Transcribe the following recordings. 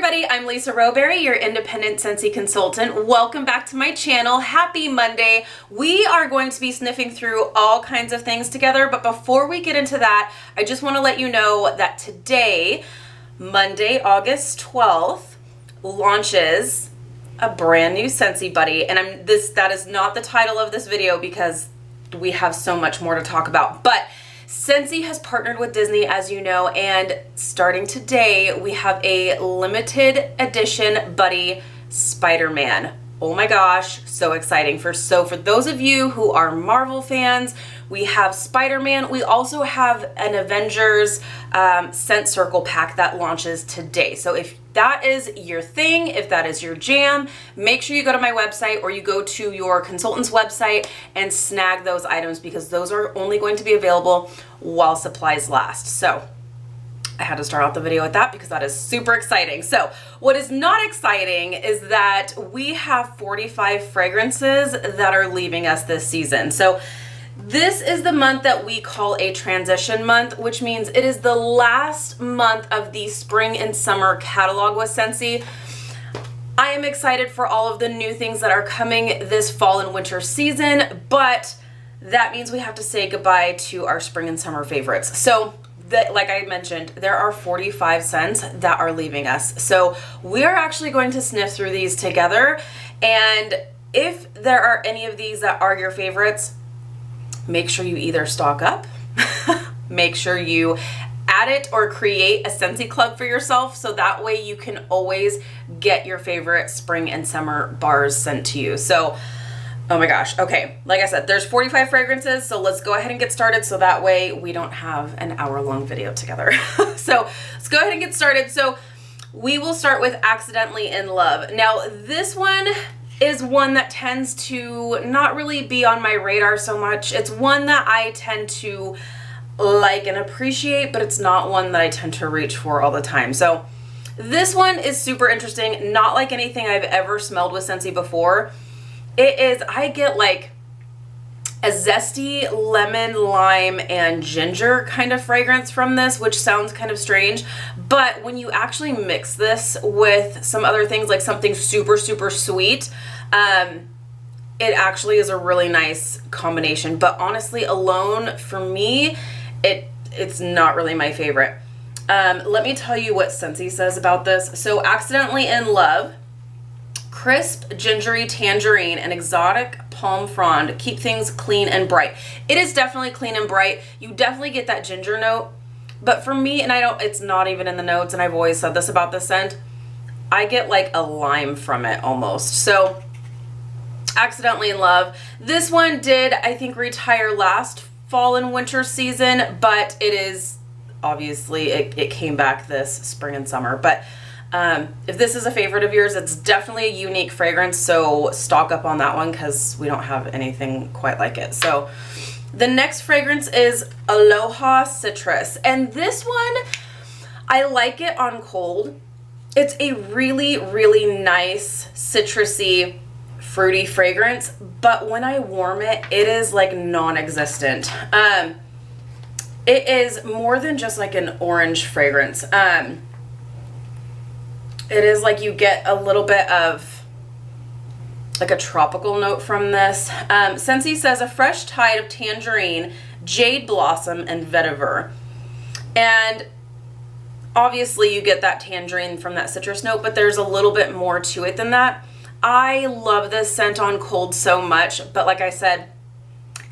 everybody, I'm Lisa Rowberry, your independent Scentsy consultant. Welcome back to my channel. Happy Monday. We are going to be sniffing through all kinds of things together, but before we get into that, I just want to let you know that today, Monday, August 12th, launches a brand new Scentsy buddy, and that is not the title of this video because we have so much more to talk about, but Scentsy has partnered with Disney, as you know, and starting today, we have a limited edition buddy, Spider-Man. Oh my gosh, so exciting. For those of you who are Marvel fans, we have Spider-Man. We also have an Avengers scent circle pack that launches today. So if that is your thing, if that is your jam, make sure you go to my website or you go to your consultant's website and snag those items because those are only going to be available while supplies last. So I had to start off the video with that because that is super exciting. So what is not exciting is that we have 45 fragrances that are leaving us this season. So this is the month that we call a transition month, which means it is the last month of the spring and summer catalog with Scentsy. I am excited for all of the new things that are coming this fall and winter season, but that means we have to say goodbye to our spring and summer favorites. So like I mentioned, there are 45 scents that are leaving us. So we are actually going to sniff through these together. And if there are any of these that are your favorites, make sure you either stock up, make sure you add it or create a Scentsy Club for yourself so that way you can always get your favorite spring and summer bars sent to you. So oh my gosh. Okay. Like I said, there's 45 fragrances. So let's go ahead and get started so that way we don't have an hour-long video together. So let's go ahead and get started. So we will start with Accidentally in Love. Now this one is one that tends to not really be on my radar so much. It's one that I tend to like and appreciate, but it's not one that I tend to reach for all the time. So this one is super interesting. Not like anything I've ever smelled with Scentsy before. It is, I get like a zesty lemon, lime, and ginger kind of fragrance from this, which sounds kind of strange. But when you actually mix this with some other things, like something super, super sweet, it actually is a really nice combination. But honestly, alone, for me, it's not really my favorite. Let me tell you what Scentsy says about this. So Accidentally in Love, crisp, gingery tangerine, and exotic palm frond keep things clean and bright. It is definitely clean and bright. You definitely get that ginger note. But for me, and it's not even in the notes, and I've always said this about the scent, I get like a lime from it almost. So Accidentally in Love. This one did, I think, retire last fall and winter season, but it is obviously, it came back this spring and summer. But if this is a favorite of yours, it's definitely a unique fragrance, so stock up on that one because we don't have anything quite like it. So the next fragrance is Aloha Citrus, and this one, I like it on cold. It's a really, really nice citrusy, fruity fragrance, but when I warm it, it is like non-existent. It is more than just like an orange fragrance. It is like you get a little bit of like a tropical note from this. Scentsy says a fresh tide of tangerine, jade blossom, and vetiver. And obviously you get that tangerine from that citrus note, but there's a little bit more to it than that. I love this scent on cold so much, but like I said,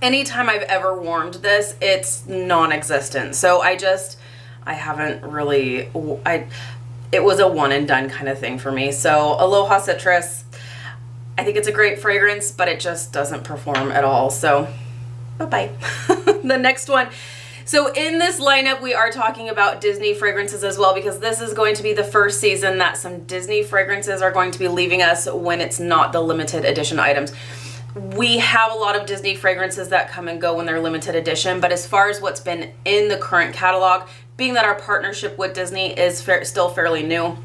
anytime I've ever warmed this, it's non-existent. So I haven't really, it was a one and done kind of thing for me. So Aloha Citrus, I think it's a great fragrance, but it just doesn't perform at all. So bye-bye. The next one. So in this lineup, we are talking about Disney fragrances as well, because this is going to be the first season that some Disney fragrances are going to be leaving us when it's not the limited edition items. We have a lot of Disney fragrances that come and go when they're limited edition, but as far as what's been in the current catalog, being that our partnership with Disney is still fairly new,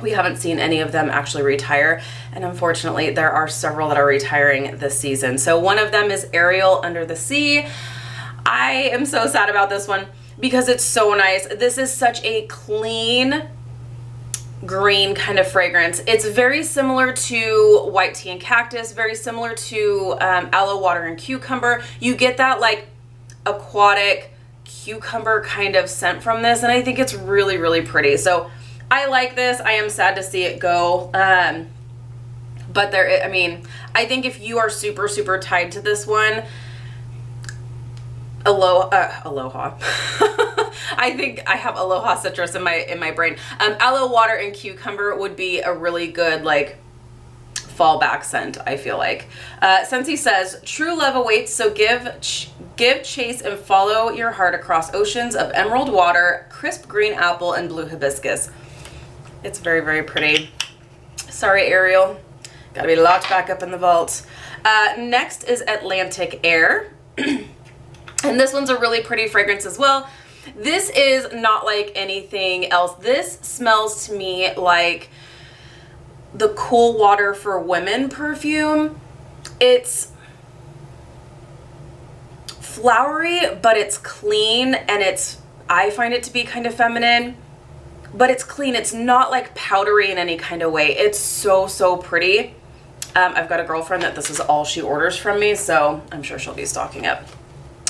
we haven't seen any of them actually retire, and unfortunately there are several that are retiring this season. So one of them is Ariel Under the Sea. I am so sad about this one because it's so nice. This is such a clean, green kind of fragrance. It's very similar to White Tea and Cactus, very similar to Aloe Water and Cucumber. You get that like aquatic cucumber kind of scent from this, and I think it's really, really pretty. So I like this. I am sad to see it go. But I mean, I think if you are super, super tied to this one, Aloha. I think I have Aloha Citrus in my brain. Aloe Water and Cucumber would be a really good like fallback scent, I feel like. Scentsy says, true love awaits, so give chase and follow your heart across oceans of emerald water, crisp green apple, and blue hibiscus. It's very, very pretty. Sorry, Ariel. Gotta be locked back up in the vault. Next is Atlantic Air. And this one's a really pretty fragrance as well. This is not like anything else. This smells to me like the Cool Water for Women perfume. It's flowery, but it's clean, and I find it to be kind of feminine, but it's clean. It's not like powdery in any kind of way. It's so, so pretty. I've got a girlfriend that this is all she orders from me, so I'm sure she'll be stocking up.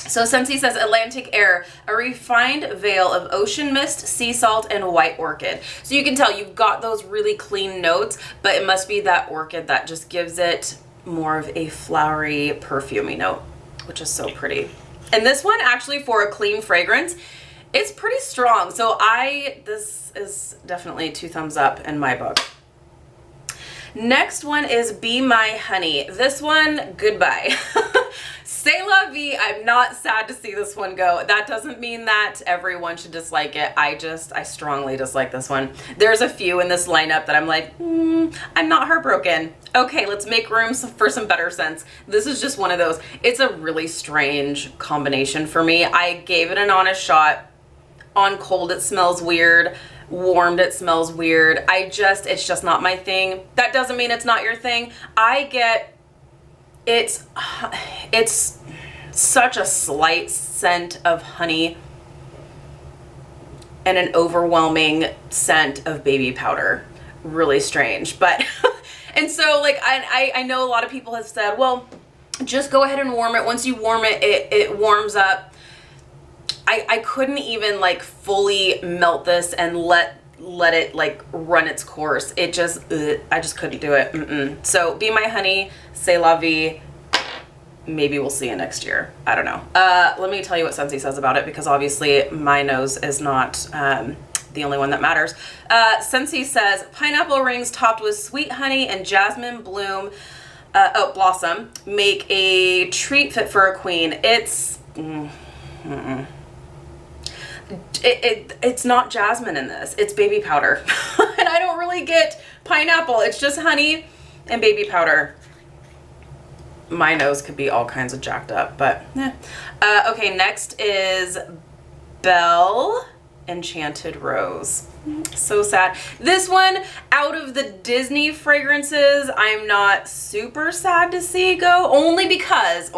So Scentsy says, Atlantic Air, a refined veil of ocean mist, sea salt, and white orchid. So you can tell you've got those really clean notes, but it must be that orchid that just gives it more of a flowery, perfumey note, which is so pretty. And this one, actually, for a clean fragrance, it's pretty strong. So this is definitely 2 thumbs up in my book. Next one is Be My Honey. This one, goodbye. C'est la vie. I'm not sad to see this one go. That doesn't mean that everyone should dislike it. I strongly dislike this one. There's a few in this lineup that I'm like, I'm not heartbroken. Okay, let's make room for some better scents. This is just one of those. It's a really strange combination for me. I gave it an honest shot. On cold, it smells weird. Warmed, it smells weird. It's just not my thing. That doesn't mean it's not your thing. It's such a slight scent of honey and an overwhelming scent of baby powder. Really strange, but and so like I know a lot of people have said, well, just go ahead and warm it. Once you warm it, it warms up. I couldn't even like fully melt this and let it like run its course. I just couldn't do it. So Be My Honey, C'est la vie. Maybe we'll see it next year. I don't know. Let me tell you what Scentsy says about it, because obviously my nose is not the only one that matters. Scentsy says, pineapple rings topped with sweet honey and jasmine blossom make a treat fit for a queen. It's it's not jasmine in this. It's baby powder. And I don't really get pineapple. It's just honey and baby powder. My nose could be all kinds of jacked up, but okay, next is Belle Enchanted Rose. So sad. This one, out of the Disney fragrances, I'm not super sad to see go, only because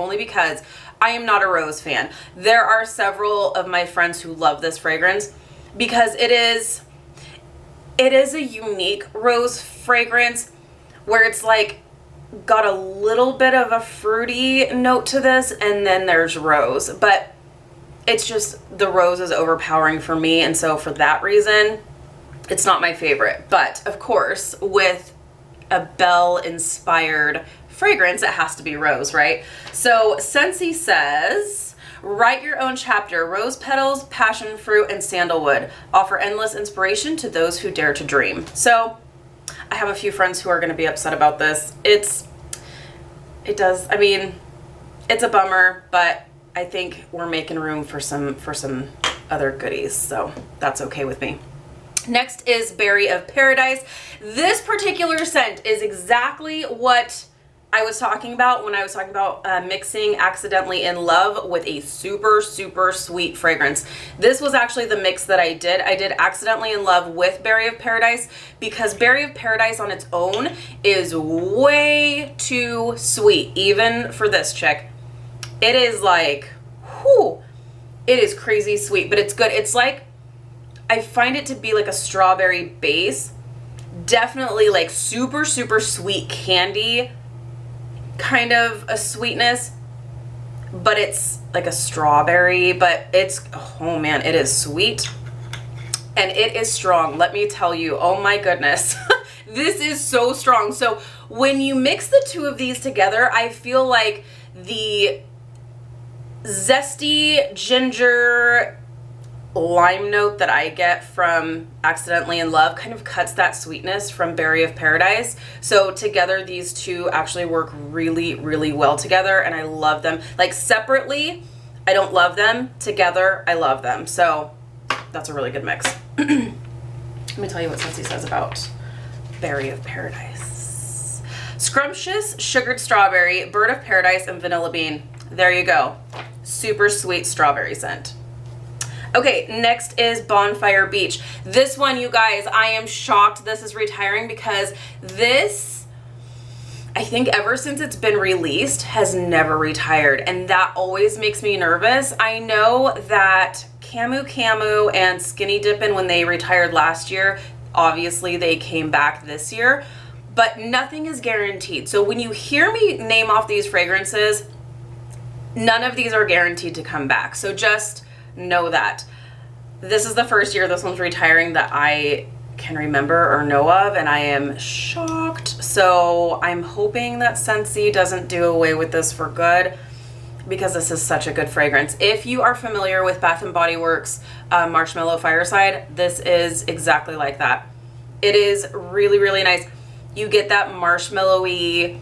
I am not a rose fan. There are several of my friends who love this fragrance because it is a unique rose fragrance where it's like got a little bit of a fruity note to this, and then there's rose, but it's just the rose is overpowering for me, and so for that reason it's not my favorite. But of course, with a Belle inspired fragrance, it has to be rose, right? So Scentsy says, write your own chapter. Rose petals, passion fruit, and sandalwood offer endless inspiration to those who dare to dream. So I have a few friends who are going to be upset about this. I mean, it's a bummer, but I think we're making room for some other goodies, so that's okay with me. Next is Berry of Paradise. This particular scent is exactly what I was talking about when I was talking about mixing Accidentally in Love with a super, super sweet fragrance. This was actually the mix that I did. I did Accidentally in Love with Berry of Paradise because Berry of Paradise on its own is way too sweet, even for this chick. It is like, whew, it is crazy sweet, but it's good. It's like, I find it to be like a strawberry base definitely like super, super sweet candy kind of a sweetness, but it's like a strawberry, but it's, oh man, it is sweet and it is strong. Let me tell you, oh my goodness. This is so strong. So when you mix the two of these together, I feel like the zesty ginger lime note that I get from Accidentally in Love kind of cuts that sweetness from Berry of Paradise. So together these two actually work really, really well together, and I love them. Like separately, I don't love them. Together, I love them. So that's a really good mix. Let me tell you what Scentsy says about Berry of Paradise. Scrumptious sugared strawberry, bird of paradise, and vanilla bean. There you go. Super sweet strawberry scent. Okay, next is Bonfire Beach. This one, you guys, I am shocked this is retiring because this, I think ever since it's been released, has never retired, and that always makes me nervous. I know that Camu and Skinny Dippin', when they retired last year, obviously they came back this year, but nothing is guaranteed. So when you hear me name off these fragrances, none of these are guaranteed to come back. So just know that. This is the first year this one's retiring that I can remember or know of, and I am shocked. So I'm hoping that Scentsy doesn't do away with this for good, because this is such a good fragrance. If you are familiar with Bath & Body Works Marshmallow Fireside, this is exactly like that. It is really, really nice. You get that marshmallowy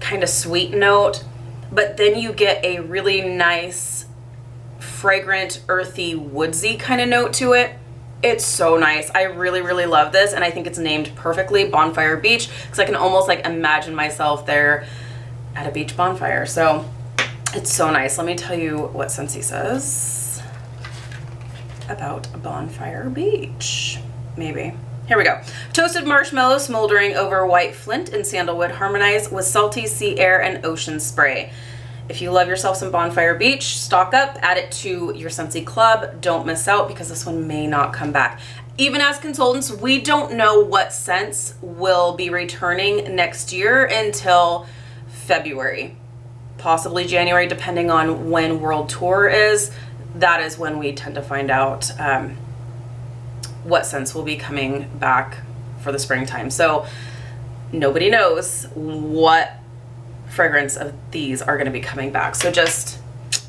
kind of sweet note, but then you get a really nice fragrant, earthy, woodsy kind of note to it. It's so nice. I really, really love this, and I think it's named perfectly Bonfire Beach because I can almost like imagine myself there at a beach bonfire. So it's so nice. Let me tell you what Scentsy says about Bonfire Beach. Maybe. Here we go. Toasted marshmallow smoldering over white flint and sandalwood harmonize with salty sea air and ocean spray. If you love yourself some Bonfire Beach, stock up, add it to your Scentsy Club. Don't miss out because this one may not come back. Even as consultants, we don't know what scents will be returning next year until February, possibly January, depending on when World Tour is. That is when we tend to find out what scents will be coming back for the springtime. So nobody knows what fragrance of these are going to be coming back. So just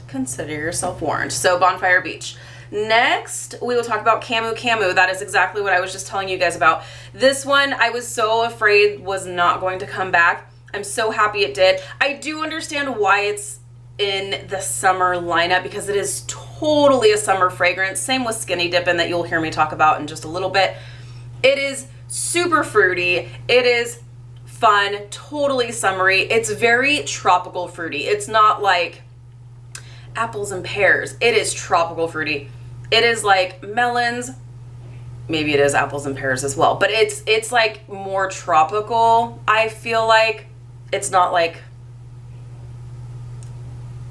consider yourself warned. So Bonfire Beach. Next, we will talk about Camu. That is exactly what I was just telling you guys about. This one I was so afraid was not going to come back. I'm so happy it did. I do understand why it's in the summer lineup because it is totally a summer fragrance. Same with Skinny Dippin' that you'll hear me talk about in just a little bit. It is super fruity. It is fun, totally summery. It's very tropical fruity. It's not like apples and pears. It is tropical fruity. It is like melons. Maybe it is apples and pears as well, but it's like more tropical. I feel like it's not like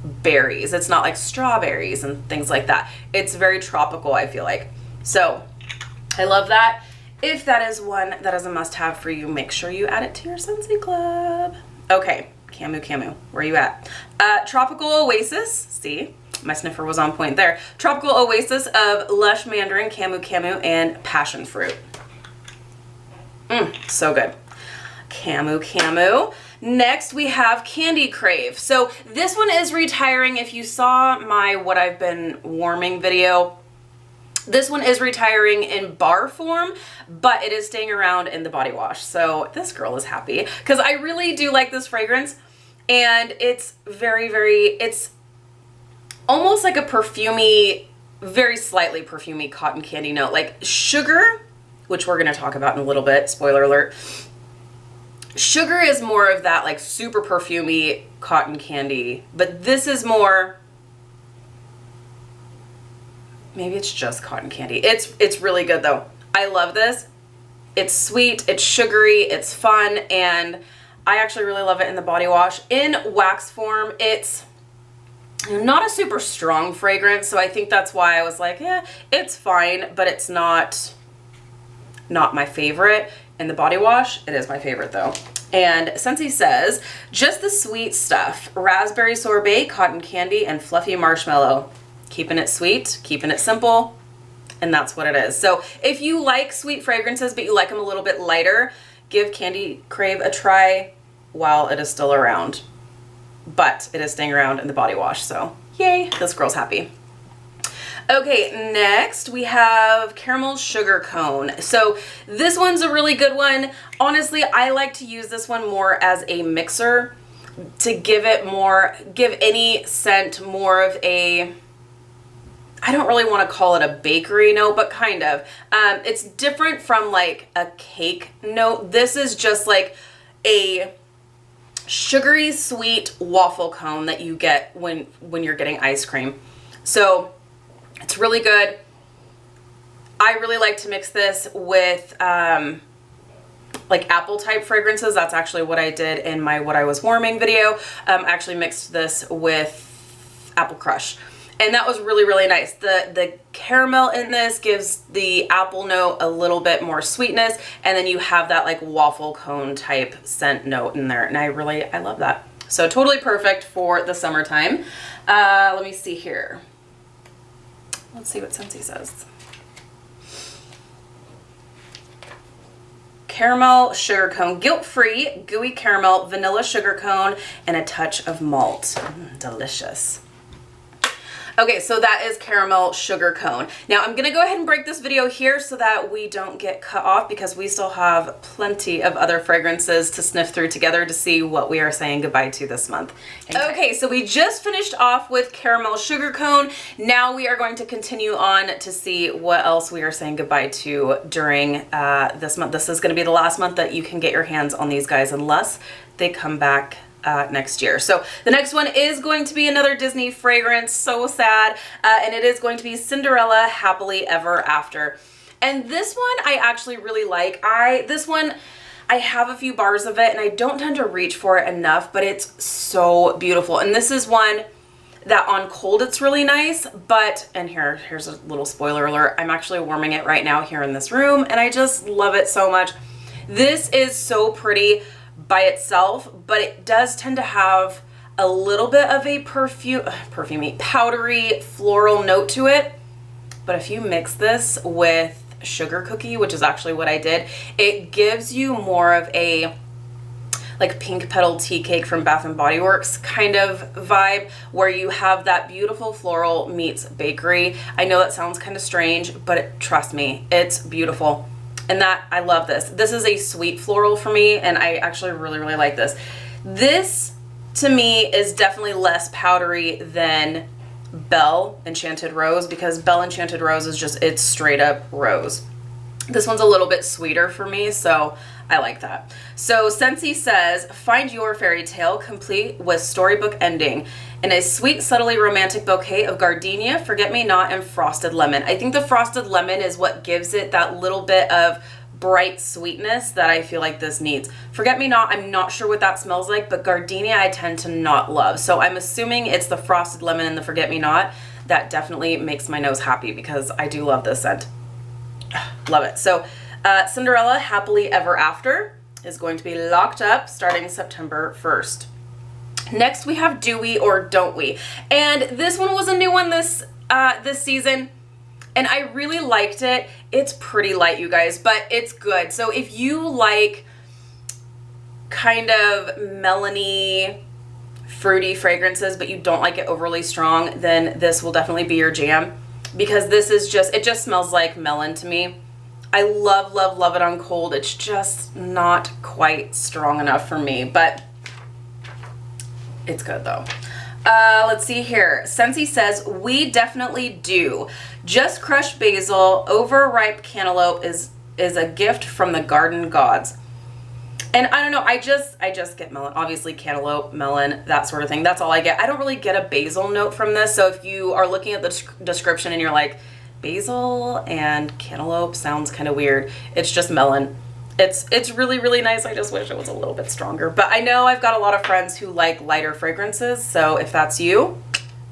berries. It's not like strawberries and things like that. It's very tropical, I feel like. So I love that. If that is one that is a must-have for you, make sure you add it to your Scentsy Club. Okay, Camu, where are you at? Tropical Oasis, see, my sniffer was on point there. Tropical Oasis of Lush Mandarin, Camu, and Passion Fruit. So good. Camu. Next, we have Candy Crave. So this one is retiring. If you saw my What I've Been Warming video, this one is retiring in bar form, but it is staying around in the body wash. So this girl is happy because I really do like this fragrance, and it's very, it's almost like a perfumey, very slightly perfumey cotton candy note, like sugar, which we're going to talk about in a little bit, spoiler alert. Sugar is more of that like super perfumey cotton candy, but this is more, maybe it's just cotton candy. It's really good though. I love this. It's sweet, it's sugary, it's fun, and I actually really love it in the body wash. In wax form, it's not a super strong fragrance, so I think that's why I was like, yeah, it's fine, but it's not not my favorite in the body wash. It is my favorite though. And Scentsy says, just the sweet stuff. Raspberry sorbet, cotton candy, and fluffy marshmallow. Keeping it sweet, keeping it simple, and that's what it is. So if you like sweet fragrances, but you like them a little bit lighter, give Candy Crave a try while it is still around. But it is staying around in the body wash, so yay, this girl's happy. Okay, next we have Caramel Sugar Cone. So this one's a really good one. Honestly, I like to use this one more as a mixer to give it more, give any scent more of a, I don't really want to call it a bakery note, but kind of. It's different from like a cake note. This is just like a sugary sweet waffle cone that you get when you're getting ice cream. So it's really good. I really like to mix this with like apple type fragrances. That's actually what I did in my What I Was Warming video. I actually mixed this with Apple Crush. And that was really, really nice. The caramel in this gives the apple note a little bit more sweetness. And then you have that like waffle cone type scent note in there. And I love that. So totally perfect for the summertime. Let me see here. Let's see what Scentsy says. Caramel sugar cone, guilt-free, gooey caramel, vanilla sugar cone, and a touch of malt. Delicious. Okay, so that is Caramel Sugar Cone. Now I'm gonna go ahead and break this video here so that we don't get cut off, because we still have plenty of other fragrances to sniff through together to see what we are saying goodbye to this month. Okay, so we just finished off with Caramel Sugar Cone. Now we are going to continue on to see what else we are saying goodbye to during this month. This is gonna be the last month that you can get your hands on these guys unless they come back next year. So the next one is going to be another Disney fragrance, so sad, and it is going to be Cinderella Happily Ever After. And this one I actually really like. This one I have a few bars of it and I don't tend to reach for it enough, but it's so beautiful. And this is one that on cold it's really nice, but, and here's a little spoiler alert, I'm actually warming it right now here in this room and I just love it so much. This is so pretty by itself, but it does tend to have a little bit of a perfumey, powdery floral note to it. But if you mix this with sugar cookie, which is actually what I did, it gives you more of a like pink petal tea cake from Bath and Body Works kind of vibe, where you have that beautiful floral meets bakery. I know that sounds kind of strange, but trust me, it's beautiful. And that, I love this. This is a sweet floral for me, and I actually really, really like this. This, to me, is definitely less powdery than Belle Enchanted Rose, because Belle Enchanted Rose is just, it's straight up rose. This one's a little bit sweeter for me, so I like that. So Scentsy says, find your fairy tale complete with storybook ending in a sweet, subtly romantic bouquet of gardenia, forget-me-not, and frosted lemon. I think the frosted lemon is what gives it that little bit of bright sweetness that I feel like this needs. Forget-me-not, I'm not sure what that smells like, but gardenia I tend to not love. So I'm assuming it's the frosted lemon and the forget-me-not that definitely makes my nose happy, because I do love this scent. Love it. So Cinderella Happily Ever After is going to be locked up starting September 1st. Next we have Do We or Don't We? And this one was a new one this season, and I really liked it. It's pretty light, you guys, but it's good. So if you like kind of melony, fruity fragrances, but you don't like it overly strong, then this will definitely be your jam, because this is just, it just smells like melon to me. I love, love, love it on cold. It's just not quite strong enough for me, but it's good though. Let's see here. Scentsy says, we definitely do. Just crushed basil, overripe cantaloupe is a gift from the garden gods. And I don't know, I just get melon, obviously cantaloupe, melon, that sort of thing. That's all I get. I don't really get a basil note from this. So if you are looking at the description and you're like, basil and cantaloupe sounds kind of weird, it's just melon. It's really, really nice. I just wish it was a little bit stronger. But I know I've got a lot of friends who like lighter fragrances. So if that's you,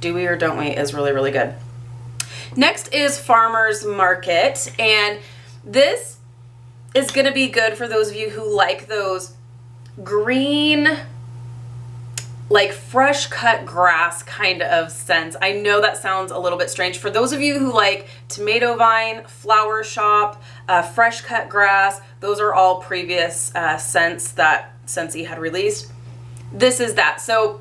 Do We or Don't We is really, really good. Next is Farmer's Market. And this is gonna be good for those of you who like those green, like fresh cut grass kind of scents. I know that sounds a little bit strange. For those of you who like tomato vine, flower shop, fresh cut grass, those are all previous scents that Scentsy had released. This is that. So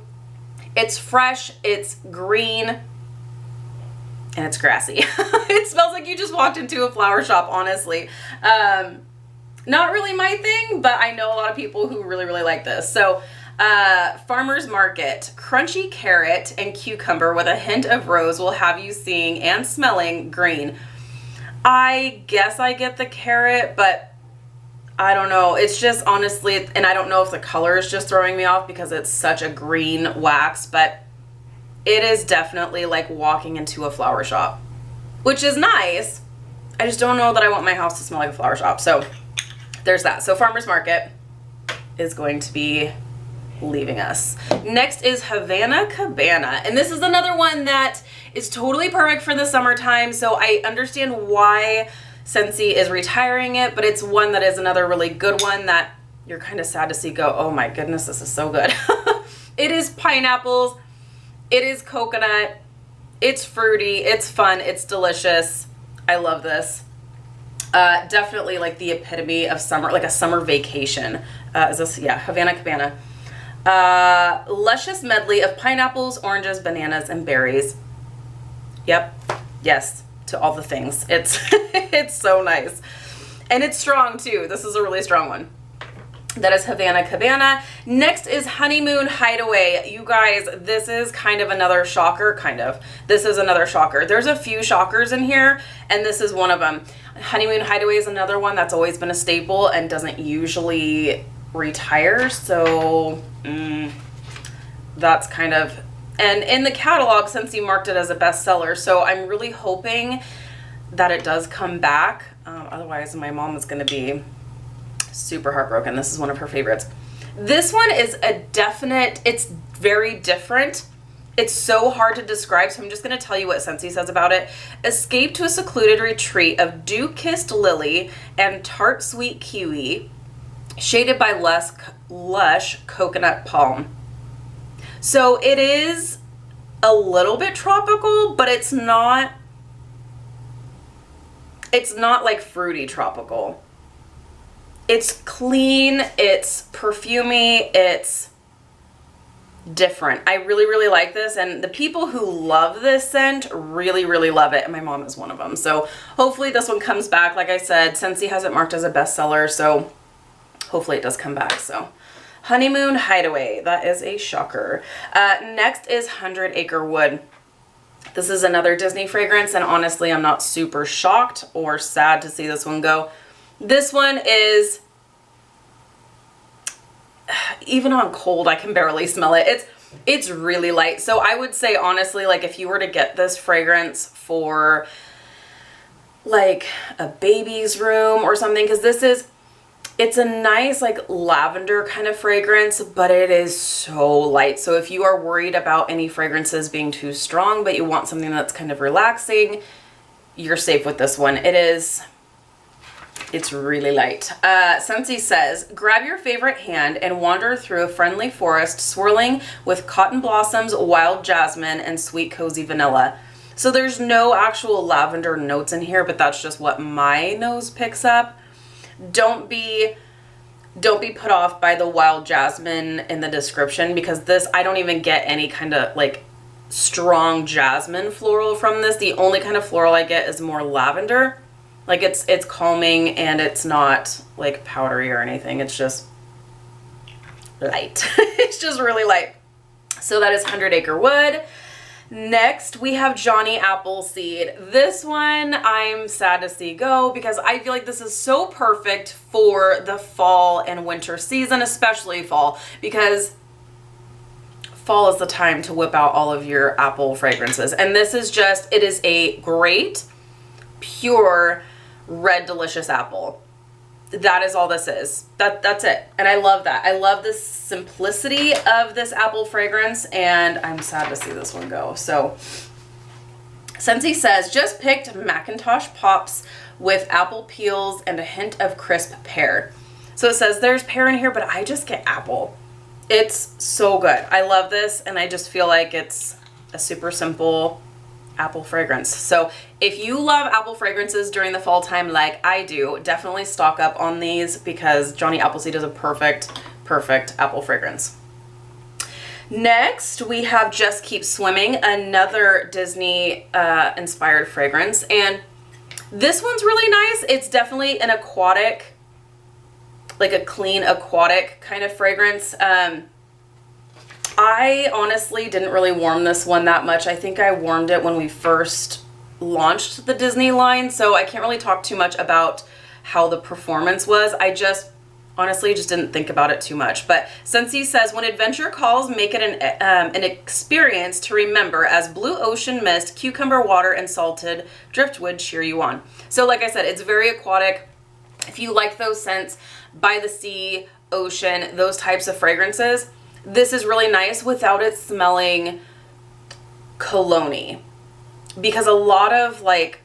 it's fresh, it's green, and it's grassy. It smells like you just walked into a flower shop, honestly. Not really my thing, but I know a lot of people who really, really like this. So Farmer's Market, crunchy carrot and cucumber with a hint of rose will have you seeing and smelling green. I guess I get the carrot, but I don't know. It's just honestly, and I don't know if the color is just throwing me off because it's such a green wax, but it is definitely like walking into a flower shop, which is nice. I just don't know that I want my house to smell like a flower shop. So there's that. So Farmer's Market is going to be leaving us. Next is Havana Cabana, and this is another one that is totally perfect for the summertime, so I understand why Scentsy is retiring it, but it's one that is another really good one that you're kind of sad to see go, oh my goodness, this is so good. It is pineapples, it is coconut, it's fruity, it's fun, it's delicious. I love this. Definitely like the epitome of summer, like a summer vacation. Is this, yeah, Havana Cabana. Luscious medley of pineapples, oranges, bananas, and berries. Yep. Yes. To all the things. It's it's so nice. And it's strong too. This is a really strong one. That is Havana Cabana. Next is Honeymoon Hideaway. You guys, this is kind of another shocker, This is another shocker. There's a few shockers in here, and this is one of them. Honeymoon Hideaway is another one that's always been a staple and doesn't usually retire, so that's kind of, and in the catalog, Scentsy marked it as a bestseller, so I'm really hoping that it does come back. Otherwise, my mom is going to be super heartbroken. This is one of her favorites. This one is a definite, it's very different. It's so hard to describe, so I'm just going to tell you what Scentsy says about it. Escape to a secluded retreat of dew-kissed lily and tart sweet kiwi, shaded by lush coconut palm. So it is a little bit tropical, but it's not like fruity tropical. It's clean, it's perfumey, it's different. I really, really like this, and the people who love this scent really, really love it, and my mom is one of them. So hopefully this one comes back. Like I said, Scentsy has it marked as a bestseller, so hopefully it does come back. So Honeymoon Hideaway, that is a shocker. Next is 100 Acre Wood. This is another Disney fragrance, and honestly, I'm not super shocked or sad to see this one go. This one is, even on cold, I can barely smell it. It's really light. So I would say, honestly, like if you were to get this fragrance for like a baby's room or something, because it's a nice like lavender kind of fragrance, but it is so light. So if you are worried about any fragrances being too strong, but you want something that's kind of relaxing, you're safe with this one. It's really light. Scentsy says, grab your favorite hand and wander through a friendly forest swirling with cotton blossoms, wild jasmine, and sweet cozy vanilla. So there's no actual lavender notes in here, but that's just what my nose picks up. Don't be put off by the wild jasmine in the description, because this, I don't even get any kind of like strong jasmine floral from this. The only kind of floral I get is more lavender. Like it's calming, and it's not like powdery or anything. It's just light. It's just really light. So that is 100 Acre Wood. Next, we have Johnny Appleseed. This one I'm sad to see go, because I feel like this is so perfect for the fall and winter season, especially fall, because fall is the time to whip out all of your apple fragrances. And this is just, it is a great, pure, red delicious apple. That is all this is. That's it. And I love that. I love the simplicity of this apple fragrance, and I'm sad to see this one go. So Scentsy says, just picked Macintosh Pops with apple peels and a hint of crisp pear. So it says there's pear in here, but I just get apple. It's so good. I love this, and I just feel like it's a super simple apple fragrance. So if you love apple fragrances during the fall time like I do, definitely stock up on these because Johnny Appleseed is a perfect apple fragrance. Next, we have Just Keep Swimming, another Disney inspired fragrance. And this one's really nice. It's definitely an aquatic, like a clean aquatic kind of fragrance. I honestly didn't really warm this one that much. I think I warmed it when we first launched the Disney line, so I can't really talk too much about how the performance was. I just honestly just didn't think about it too much. But Scentsy says, when adventure calls, make it an experience to remember as blue ocean mist, cucumber water, and salted driftwood cheer you on. So like I said, it's very aquatic. If you like those scents, by the sea, ocean, those types of fragrances, this is really nice without it smelling cologne-y. Because a lot of like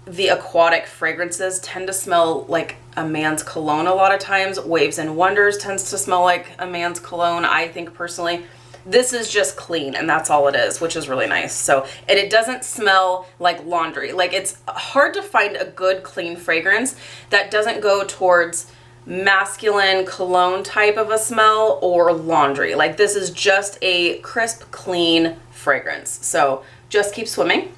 the aquatic fragrances tend to smell like a man's cologne a lot of times. Waves and Wonders tends to smell like a man's cologne, I think personally. This is just clean, and that's all it is, which is really nice. So, and it doesn't smell like laundry. Like, it's hard to find a good clean fragrance that doesn't go towards masculine cologne type of a smell or laundry. Like, this is just a crisp, clean fragrance. So Just Keep Swimming.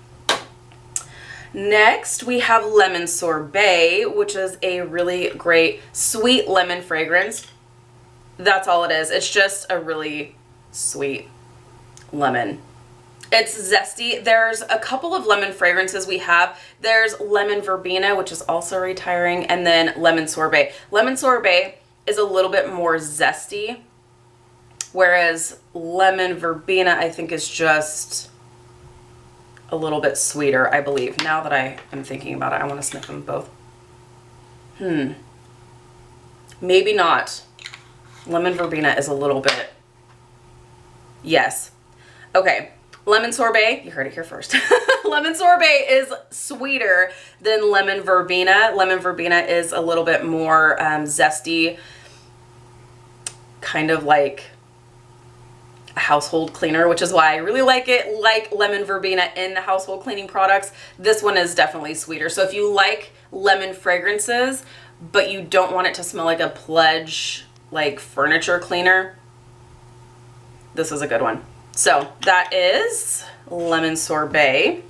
Next, we have Lemon Sorbet, which is a really great sweet lemon fragrance. That's all it is. It's just a really sweet lemon. It's zesty. There's a couple of lemon fragrances we have. There's Lemon Verbena, which is also retiring, and then Lemon Sorbet. Lemon Sorbet is a little bit more zesty, whereas Lemon Verbena, I think, is just a little bit sweeter, I believe. Now that I am thinking about it, I want to sniff them both. Maybe not. Lemon Verbena is a little bit... Yes. Okay. Lemon Sorbet, you heard it here first. Lemon Sorbet is sweeter than Lemon Verbena. Lemon Verbena is a little bit more zesty, kind of like a household cleaner, which is why I really like it. Like Lemon Verbena in the household cleaning products, this one is definitely sweeter. So if you like lemon fragrances, but you don't want it to smell like a Pledge, like furniture cleaner, this is a good one. So that is Lemon Sorbet.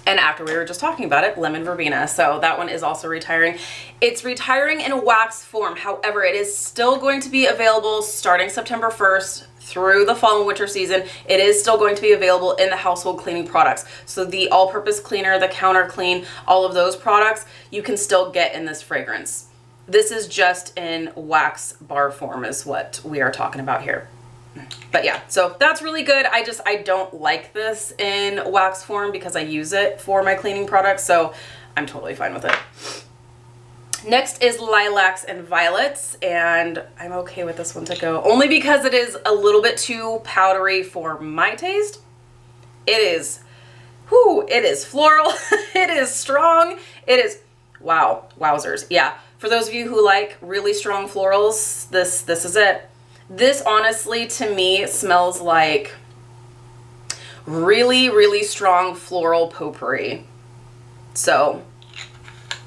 And after we were just talking about it, Lemon Verbena. So that one is also retiring. It's retiring in wax form. However, it is still going to be available starting September 1st through the fall and winter season. It is still going to be available in the household cleaning products. So the all-purpose cleaner, the counter clean, all of those products, you can still get in this fragrance. This is just in wax bar form is what we are talking about here. But yeah, so that's really good. I don't like this in wax form because I use it for my cleaning products, so I'm totally fine with it. Next is Lilacs and Violets, and I'm okay with this one to go only because it is a little bit too powdery for my taste. It is, it is floral. It is strong. It is, wow, wowzers. Yeah, for those of you who like really strong florals, this is it. This honestly, to me, smells like really, really strong floral potpourri. So,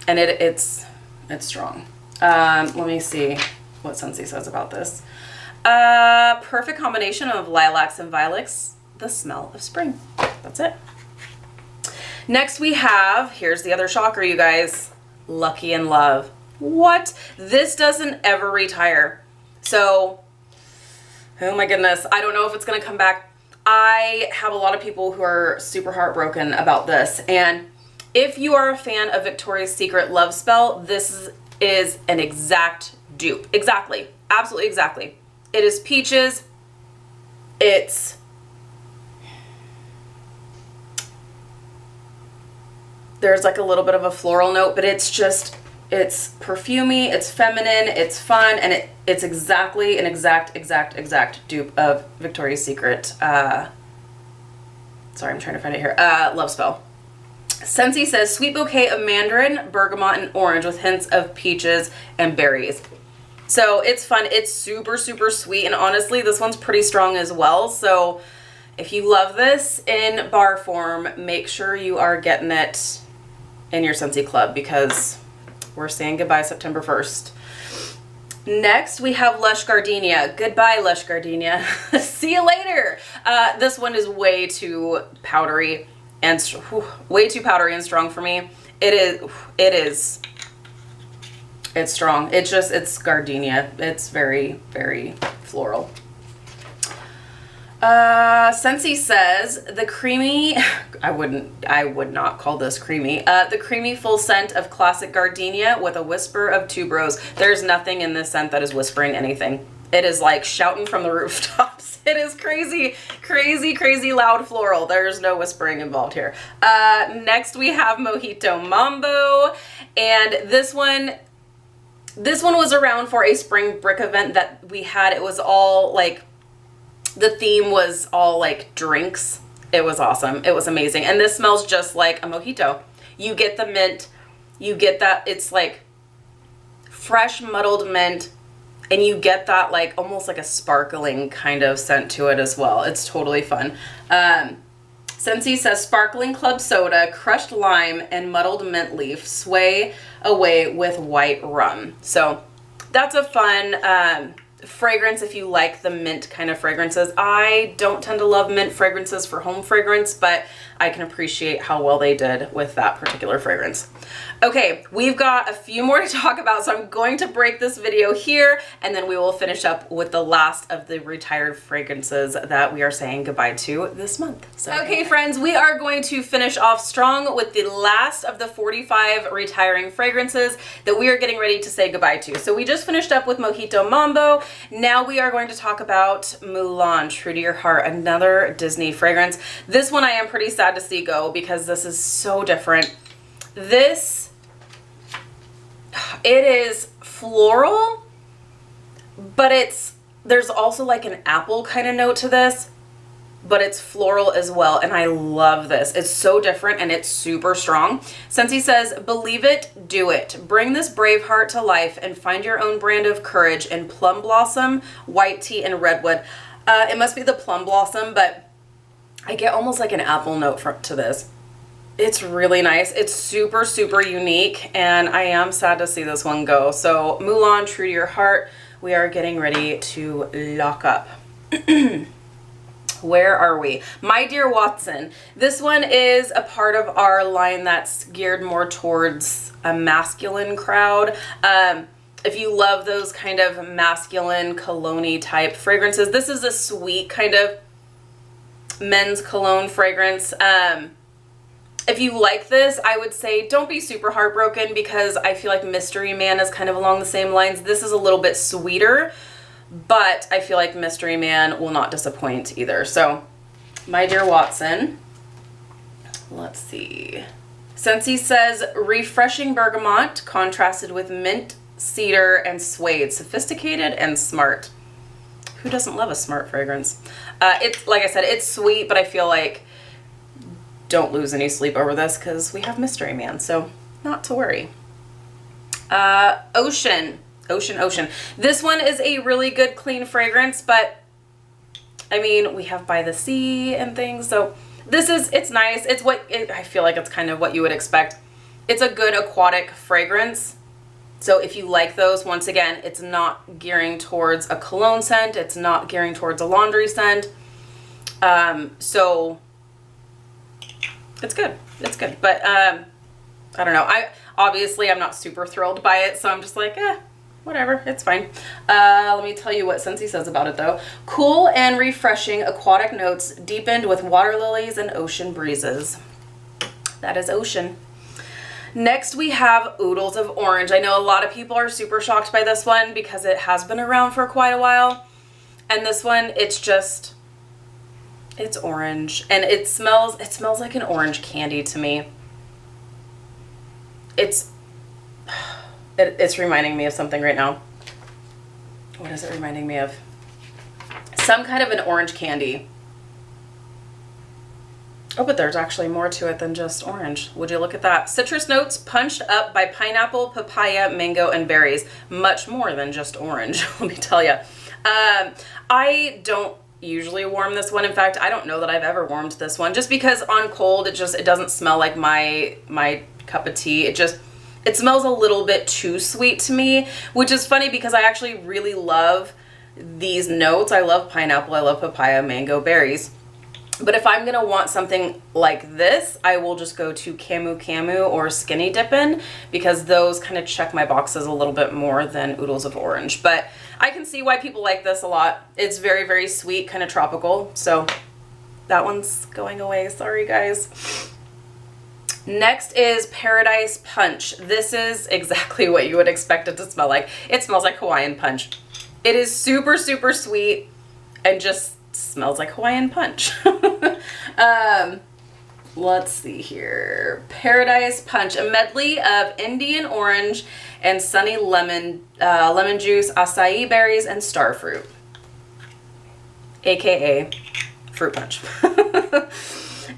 and it's strong. Let me see what Scentsy says about this. Perfect combination of lilacs and violets, the smell of spring. That's it. Next we have, here's the other shocker, you guys, Lucky in Love. What? This doesn't ever retire. So, oh my goodness, I don't know if it's gonna come back. I have a lot of people who are super heartbroken about this, and if you are a fan of Victoria's Secret Love Spell, this is an exact dupe. Exactly, absolutely exactly. It is peaches, there's like a little bit of a floral note, but it's just, it's perfumey, it's feminine, it's fun, and it's exactly an exact dupe of Victoria's Secret Sorry, I'm trying to find it here. Love spell. Scentsy says, sweet bouquet of mandarin, bergamot, and orange with hints of peaches and berries. So it's fun. It's super, super sweet. And honestly, this one's pretty strong as well. So if you love this in bar form, make sure you are getting it in your Scentsy Club because we're saying goodbye September 1st. Next, we have Lush Gardenia. Goodbye, Lush Gardenia. See you later. This one is way too powdery and way too powdery and strong for me. It's strong. It's gardenia. It's very, very floral. Scentsy says the creamy, I would not call this creamy. The creamy full scent of classic gardenia with a whisper of tuberose. There's nothing in this scent that is whispering anything. It is like shouting from the rooftops. It is crazy, crazy, crazy loud floral. There's no whispering involved here. Next we have Mojito Mambo, and this one was around for a spring brick event that we had. It was all like, the theme was all like drinks. It was awesome. It was amazing. And this smells just like a mojito. You get the mint, you get that, it's like fresh muddled mint, and you get that like almost like a sparkling kind of scent to it as well. It's totally fun. Scentsy says sparkling club soda, crushed lime, and muddled mint leaf sway away with white rum. So that's a fun fragrance if you like the mint kind of fragrances. I don't tend to love mint fragrances for home fragrance, but I can appreciate how well they did with that particular fragrance. Okay, we've got a few more to talk about, so I'm going to break this video here, and then we will finish up with the last of the retired fragrances that we are saying goodbye to this month. So, okay, friends, we are going to finish off strong with the last of the 45 retiring fragrances that we are getting ready to say goodbye to. So we just finished up with Mojito Mambo. Now we are going to talk about Melange, True to Your Heart, another Disney fragrance. This one I am pretty sad to see go because this is so different. This, it is floral, but there's also like an apple kind of note to this, but it's floral as well, and I love this. It's so different and it's super strong. Scentsy says, believe it, do it. Bring this brave heart to life and find your own brand of courage in plum blossom, white tea, and redwood. It must be the plum blossom, but I get almost like an apple note to this. It's really nice. It's super, super unique, and I am sad to see this one go. So Melange, True to Your Heart, we are getting ready to lock up. Where are we? My Dear Watson. This one is a part of our line that's geared more towards a masculine crowd. If you love those kind of masculine cologne-y type fragrances, this is a sweet kind of men's cologne fragrance. If you like this, I would say don't be super heartbroken because I feel like Mystery Man is kind of along the same lines. This is a little bit sweeter, but I feel like Mystery Man will not disappoint either. So, My Dear Watson, let's see. Scentsy says, refreshing bergamot contrasted with mint, cedar, and suede. Sophisticated and smart. Who doesn't love a smart fragrance? It's, like I said, it's sweet, but I feel like don't lose any sleep over this because we have Mystery Man, so not to worry. Ocean. This one is a really good clean fragrance, but I mean, we have By the Sea and things, so it's nice. It's I feel like it's kind of what you would expect. It's a good aquatic fragrance. So if you like those, once again, it's not gearing towards a cologne scent. It's not gearing towards a laundry scent. So it's good. It's good. But I don't know. Obviously I'm not super thrilled by it, so I'm just like, whatever, it's fine. Let me tell you what Scentsy says about it though. Cool and refreshing aquatic notes deepened with water lilies and ocean breezes. That is Ocean. Next we have Oodles of Orange. I know a lot of people are super shocked by this one because it has been around for quite a while. And this one, it's orange, and it smells like an orange candy to me. It's reminding me of something right now. What is it reminding me of? Some kind of an orange candy. Oh, but there's actually more to it than just orange. Would you look at that? Citrus notes punched up by pineapple, papaya, mango, and berries. Much more than just orange, let me tell you. I don't usually warm this one. In fact, I don't know that I've ever warmed this one, just because on cold it doesn't smell like my cup of tea. It smells a little bit too sweet to me, which is funny because I actually really love these notes. I love pineapple, I love papaya, mango, berries. But if I'm gonna want something like this, I will just go to Camu Camu or Skinny Dippin, because those kind of check my boxes a little bit more than Oodles of Orange. But I can see why people like this a lot. It's very, very sweet, kind of tropical. So that one's going away. Sorry, guys. Next is Paradise Punch. This is exactly what you would expect it to smell like. It smells like Hawaiian Punch. It is super, super sweet and just smells like Hawaiian Punch. Let's see here. Paradise Punch, a medley of Indian orange and sunny lemon, lemon juice, acai berries, and star fruit, aka fruit punch.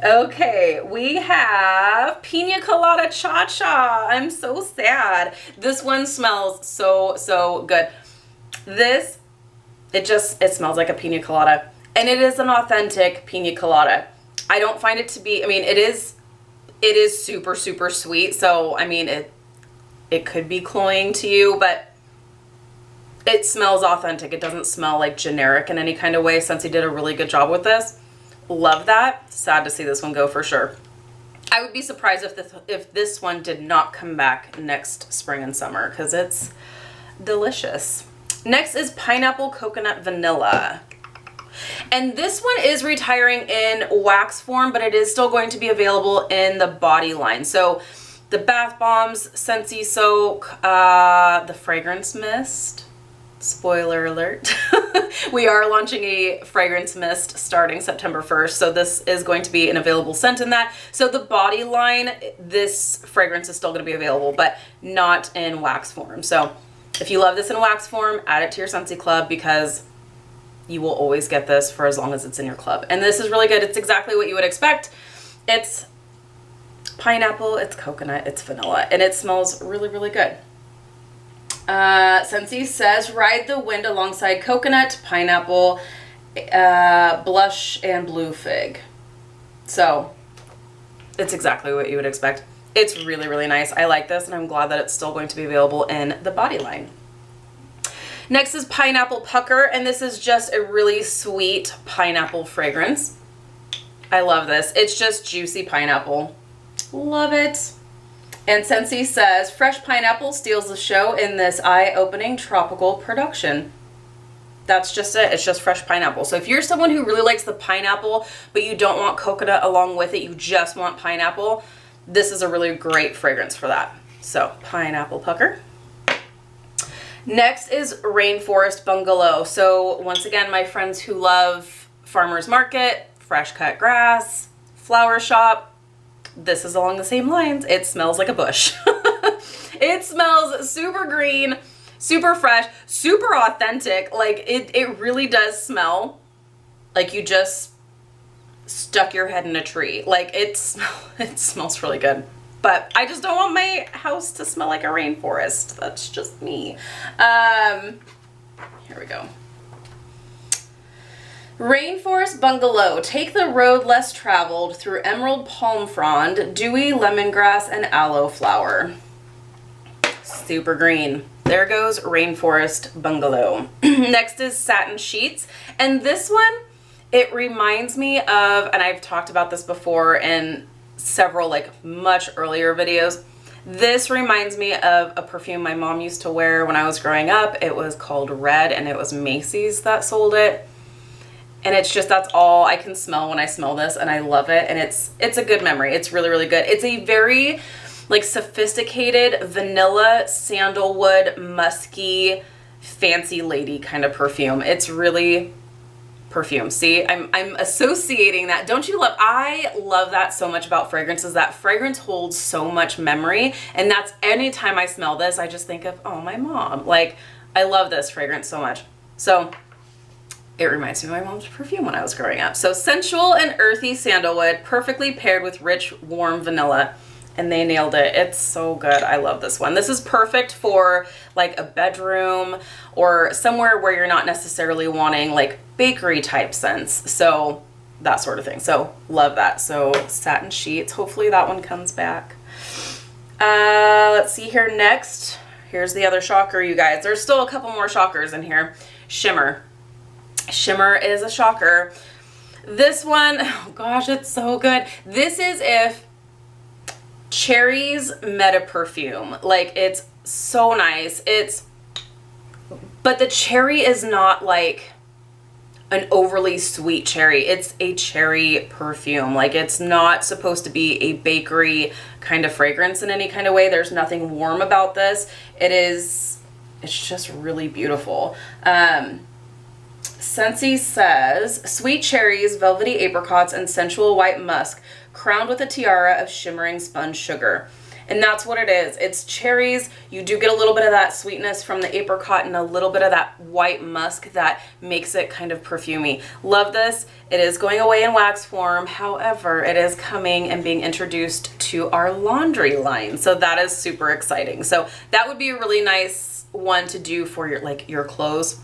Okay, we have Pina Colada Chacha. I'm so sad. This one smells so, so good. This, it smells like a pina colada, and it is an authentic pina colada. I don't find it to be, I mean, it is super, super sweet. So, I mean, it could be cloying to you, but it smells authentic. It doesn't smell like generic in any kind of way. Scentsy did a really good job with this. Love that. Sad to see this one go for sure. I would be surprised if this one did not come back next spring and summer, because it's delicious. Next is Pineapple Coconut Vanilla. And this one is retiring in wax form, but it is still going to be available in the body line. So the bath bombs, Scentsy Soak, the fragrance mist. Spoiler alert. We are launching a fragrance mist starting September 1st. So this is going to be an available scent in that. So the body line, this fragrance is still going to be available, but not in wax form. So if you love this in wax form, add it to your Scentsy Club, because you will always get this for as long as it's in your club. And this is really good. It's exactly what you would expect. It's pineapple, it's coconut, it's vanilla, and it smells really, really good. Scentsy says, ride the wind alongside coconut, pineapple, blush, and blue fig. So it's exactly what you would expect. It's really, really nice. I like this, and I'm glad that it's still going to be available in the body line. Next is Pineapple Pucker, and this is just a really sweet pineapple fragrance. I love this. It's just juicy pineapple. Love it. And Scentsy says, fresh pineapple steals the show in this eye-opening tropical production. That's just it. It's just fresh pineapple. So if you're someone who really likes the pineapple, but you don't want coconut along with it, you just want pineapple, this is a really great fragrance for that. So, Pineapple Pucker. Next is Rainforest Bungalow. So once again, my friends who love farmers market, fresh cut grass, flower shop, this is along the same lines. It smells like a bush. It smells super green, super fresh, super authentic. Like it really does smell like you just stuck your head in a tree. Like it smells really good. But I just don't want my house to smell like a rainforest. That's just me. Here we go. Rainforest Bungalow. Take the road less traveled through emerald palm frond, dewy lemongrass, and aloe flower. Super green. There goes Rainforest Bungalow. Next is Satin Sheets. And this one, it reminds me of, and I've talked about this before in several like much earlier videos. This reminds me of a perfume my mom used to wear when I was growing up. It was called Red, and it was Macy's that sold it. And it's just, that's all I can smell when I smell this, and I love it. And it's a good memory. It's really, really good. It's a very like sophisticated vanilla, sandalwood, musky, fancy lady kind of perfume. It's really perfume. See, I'm associating that. Don't you love, I love that so much about fragrances. That fragrance holds so much memory, and that's anytime I smell this, I just think of, oh, my mom. Like, I love this fragrance so much. So It reminds me of my mom's perfume when I was growing up. So sensual and earthy sandalwood, perfectly paired with rich, warm vanilla. And they nailed it. It's so good. I love this one. This is perfect for like a bedroom or somewhere where you're not necessarily wanting like bakery type scents. So that sort of thing. So love that. So Satin Sheets. Hopefully that one comes back. Let's see here next. Here's the other shocker, you guys. There's still a couple more shockers in here. Shimmer. Shimmer is a shocker. This one, oh gosh, it's so good. This is if cherries met a perfume. Like, it's so nice. But the cherry is not like an overly sweet cherry. It's a cherry perfume. Like, it's not supposed to be a bakery kind of fragrance in any kind of way. There's nothing warm about this. It's just really beautiful. Scentsy says, sweet cherries, velvety apricots, and sensual white musk, crowned with a tiara of shimmering spun sugar. And that's what it is. It's cherries. You do get a little bit of that sweetness from the apricot and a little bit of that white musk that makes it kind of perfumey. Love this. It is going away in wax form. However, it is coming and being introduced to our laundry line. So that is super exciting. So that would be a really nice one to do for your clothes.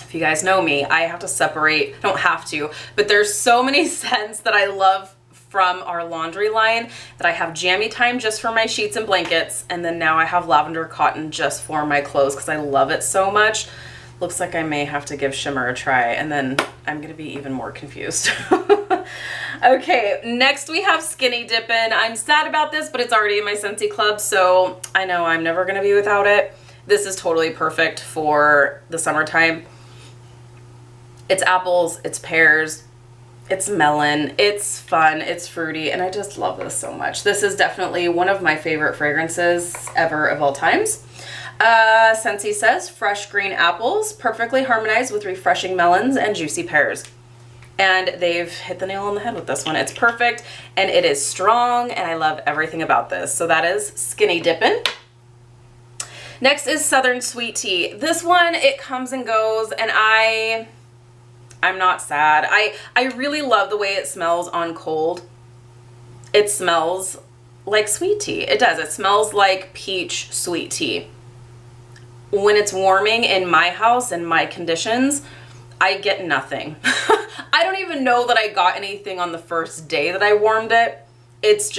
If you guys know me, I have to separate, I don't have to, but there's so many scents that I love from our laundry line that I have Jammy Time just for my sheets and blankets, and then now I have Lavender Cotton just for my clothes because I love it so much. Looks like I may have to give Shimmer a try, and then I'm gonna be even more confused. Okay, next we have Skinny Dippin'. I'm sad about this, but it's already in my Scentsy Club, so I know I'm never gonna be without it. This is totally perfect for the summertime. It's apples, it's pears, it's melon, it's fun, it's fruity, and I just love this so much. This is definitely one of my favorite fragrances ever of all times. Scentsy says, fresh green apples, perfectly harmonized with refreshing melons and juicy pears. And they've hit the nail on the head with this one. It's perfect, and it is strong, and I love everything about this. So that is Skinny Dippin'. Next is Southern Sweet Tea. This one, it comes and goes, and I'm not sad. I really love the way it smells on cold. It smells like sweet tea. It does. It smells like peach sweet tea. When it's warming in my house and my conditions, I get nothing. I don't even know that I got anything on the first day that I warmed it. It's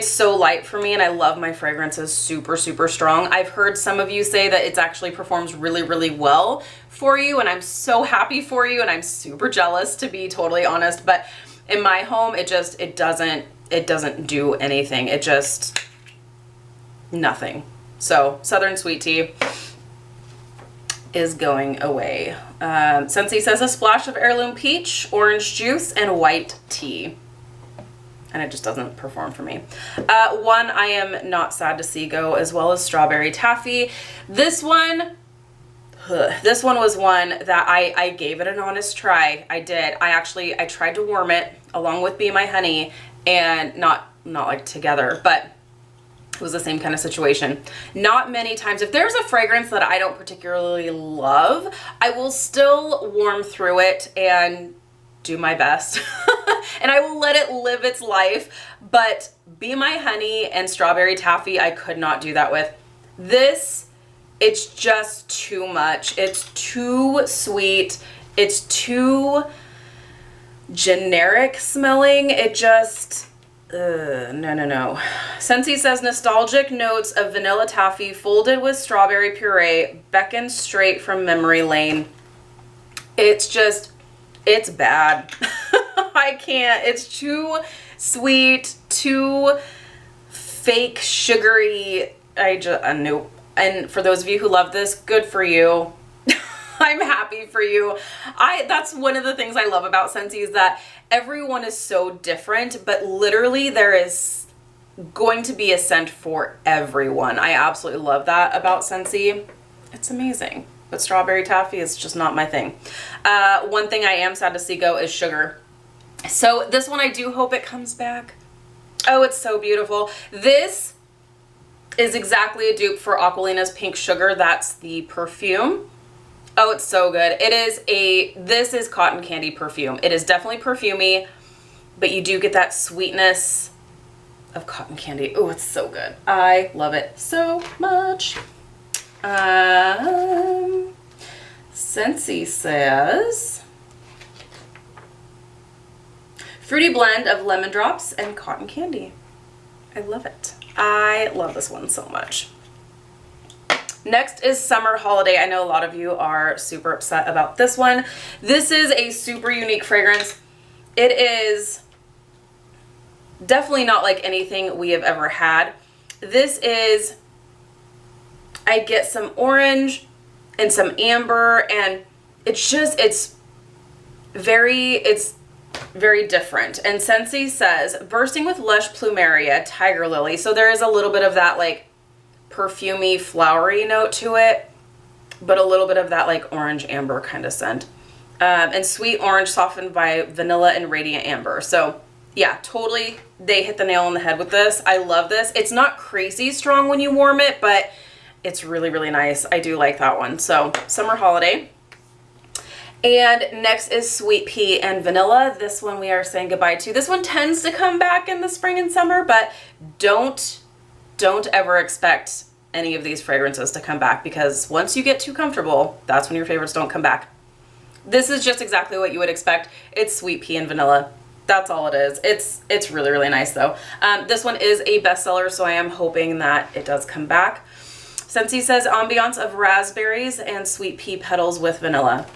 so light for me, and I love my fragrances super, super strong. I've heard some of you say that it actually performs really, really well for you, and I'm so happy for you, and I'm super jealous, to be totally honest. But in my home, it doesn't do anything. It just, nothing. So Southern Sweet Tea is going away. Scentsy says a splash of heirloom peach, orange juice, and white tea. And it just doesn't perform for me. One I am not sad to see go, as well as Strawberry Taffy. This one was one that I gave it an honest try. I did. I tried to warm it along with Be My Honey, and not like together, but it was the same kind of situation. Not many times. If there's a fragrance that I don't particularly love, I will still warm through it and do my best. And I will let it live its life. But Be My Honey and Strawberry Taffy, I could not do that with. This, it's just too much. It's too sweet. It's too generic smelling. It just, no. Scentsy says nostalgic notes of vanilla taffy folded with strawberry puree beckon straight from memory lane. It's bad. I can't. It's too sweet, too fake sugary. Nope. And for those of you who love this, good for you. I'm happy for you. That's one of the things I love about Scentsy, is that everyone is so different, but literally there is going to be a scent for everyone. I absolutely love that about Scentsy. It's amazing. But Strawberry Taffy is just not my thing. One thing I am sad to see go is Sugar. So this one, I do hope it comes back. Oh, it's so beautiful. This is exactly a dupe for Aquilina's Pink Sugar. That's the perfume. Oh, it's so good. This is cotton candy perfume. It is definitely perfumey, but you do get that sweetness of cotton candy. Oh, it's so good. I love it so much. Scentsy says, fruity blend of lemon drops and cotton candy. I love it. I love this one so much. Next is Summer Holiday. I know a lot of you are super upset about this one. This is a super unique fragrance. It is definitely not like anything we have ever had. This is, I get some orange and some amber, and it's very different. And Scentsy says, bursting with lush plumeria, tiger lily. So there is a little bit of that like perfumey, flowery note to it, but a little bit of that like orange amber kind of scent. And sweet orange softened by vanilla and radiant amber. So yeah, totally, they hit the nail on the head with this. I love this. It's not crazy strong when you warm it, but it's really, really nice. I do like that one. So Summer Holiday. And next is Sweet Pea and Vanilla. This one we are saying goodbye to. This one tends to come back in the spring and summer, but don't ever expect any of these fragrances to come back, because once you get too comfortable, that's when your favorites don't come back. This is just exactly what you would expect. It's Sweet Pea and Vanilla. That's all it is. It's really, really nice though. This one is a bestseller, so I am hoping that it does come back. Scentsy says ambiance of raspberries and sweet pea petals with vanilla.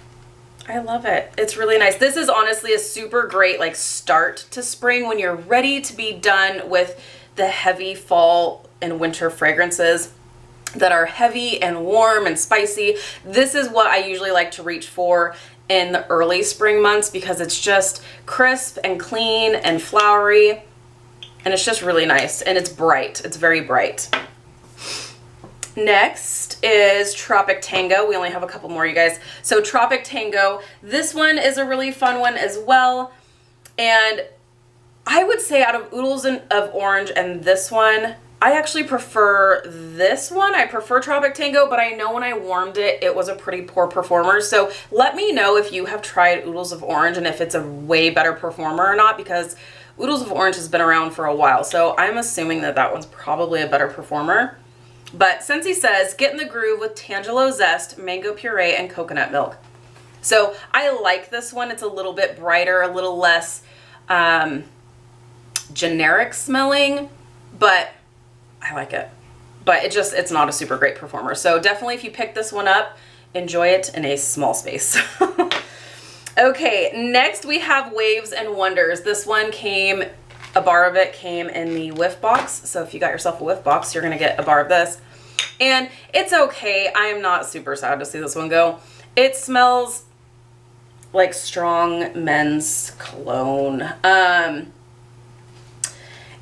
I love it. It's really nice. This is honestly a super great like start to spring when you're ready to be done with the heavy fall and winter fragrances that are heavy and warm and spicy. This is what I usually like to reach for in the early spring months, because it's just crisp and clean and flowery, and it's just really nice, and it's bright. It's very bright. Next is Tropic Tango. We only have a couple more, you guys. So Tropic Tango, this one is a really fun one as well. And I would say out of Oodles of Orange and this one, I actually prefer this one. I prefer Tropic Tango, but I know when I warmed it, it was a pretty poor performer. So let me know if you have tried Oodles of Orange and if it's a way better performer or not, because Oodles of Orange has been around for a while. So I'm assuming that that one's probably a better performer. But Scentsy says, get in the groove with Tangelo Zest, mango puree, and coconut milk. So I like this one. It's a little bit brighter, a little less generic smelling, but I like it. But it's not a super great performer. So definitely if you pick this one up, enjoy it in a small space. Okay, next we have Waves and Wonders. This one came, a bar of it came in the whiff box. So if you got yourself a whiff box, you're gonna get a bar of this. And it's okay. I am not super sad to see this one go. It smells like strong men's cologne. And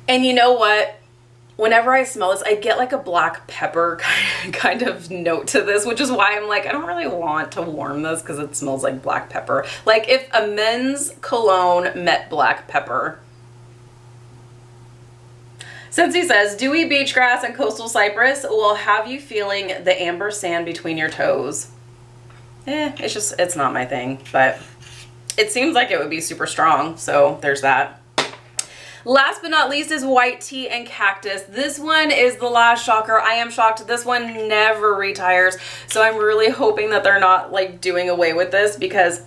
you know what? Whenever I smell this, I get like a black pepper kind of note to this, which is why I'm like, I don't really want to warm this because it smells like black pepper. Like if a men's cologne met black pepper. Scentsy says, dewy beach grass and coastal cypress will have you feeling the amber sand between your toes. It's not my thing, but it seems like it would be super strong. So there's that. Last but not least is White Tea and Cactus. This one is the last shocker. I am shocked. This one never retires. So I'm really hoping that they're not like doing away with this, because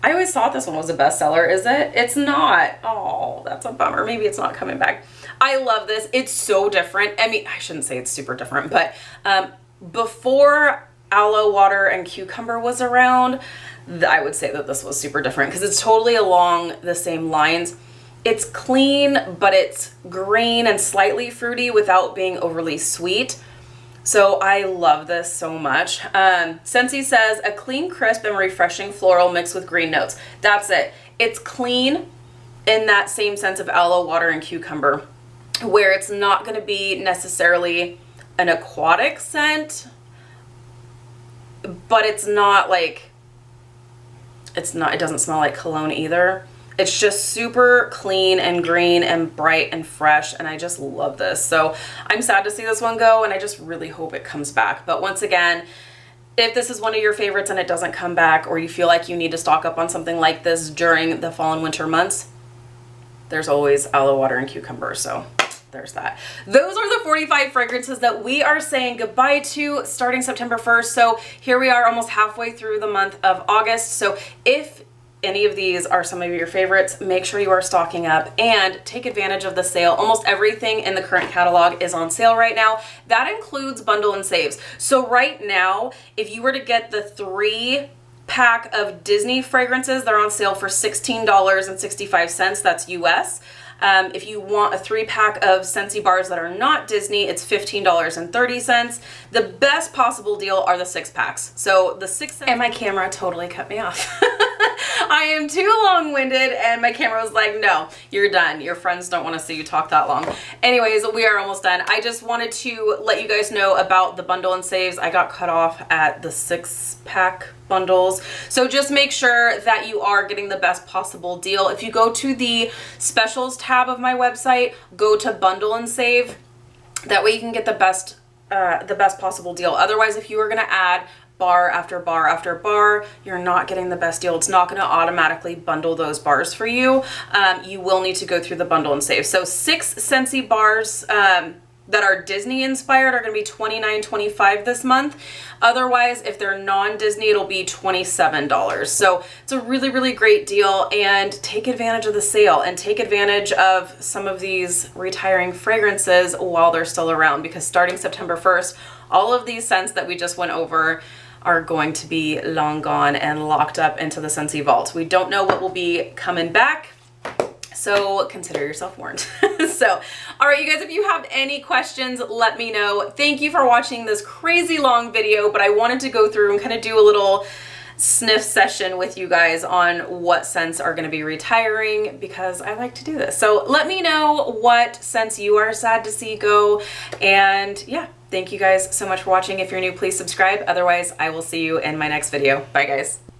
I always thought this one was a bestseller. Is it? It's not. Oh, that's a bummer. Maybe it's not coming back. I love this. It's so different. I mean, I shouldn't say it's super different, but before aloe water and cucumber was around, I would say that this was super different because it's totally along the same lines. It's clean, but it's green and slightly fruity without being overly sweet. So I love this so much. Scentsy says, a clean, crisp, and refreshing floral mixed with green notes. That's it. It's clean in that same sense of aloe water and cucumber, where it's not going to be necessarily an aquatic scent, but it's not like, it doesn't smell like cologne either. It's just super clean and green and bright and fresh, and I just love this. So I'm sad to see this one go, and I just really hope it comes back. But once again, if this is one of your favorites and it doesn't come back, or you feel like you need to stock up on something like this during the fall and winter months, there's always aloe water and cucumber. So there's that. Those are the 45 fragrances that we are saying goodbye to starting September 1st. So here we are almost halfway through the month of August. So if any of these are some of your favorites, make sure you are stocking up and take advantage of the sale. Almost everything in the current catalog is on sale right now. That includes bundle and saves. So right now, if you were to get the 3-pack of Disney fragrances, they're on sale for $16.65. That's US. If you want a 3-pack of Scentsy bars that are not Disney, it's $15.30. The best possible deal are the 6-packs. So the 6, and my camera totally cut me off. I am too long-winded and my camera was like, no, you're done. Your friends don't want to see you talk that long. Anyways, we are almost done. I just wanted to let you guys know about the bundle and saves. I got cut off at the 6-pack bundles. So just make sure that you are getting the best possible deal. If you go to the specials tab of my website, go to bundle and save. That way you can get the best possible deal. Otherwise, if you are going to add bar after bar after bar, you're not getting the best deal. It's not going to automatically bundle those bars for you. You will need to go through the bundle and save. So 6 Scentsy bars that are Disney inspired are going to be $29.25 this month. Otherwise, if they're non-Disney, it'll be $27. So it's a really, really great deal, and take advantage of the sale and take advantage of some of these retiring fragrances while they're still around, because starting September 1st, all of these scents that we just went over are going to be long gone and locked up into the Scentsy vault. We don't know what will be coming back, so consider yourself warned. So, all right, you guys, if you have any questions, let me know. Thank you for watching this crazy long video, but I wanted to go through and kind of do a little sniff session with you guys on what scents are going to be retiring, because I like to do this. So let me know what scents you are sad to see go, and yeah. Thank you guys so much for watching. If you're new, please subscribe. Otherwise, I will see you in my next video. Bye, guys.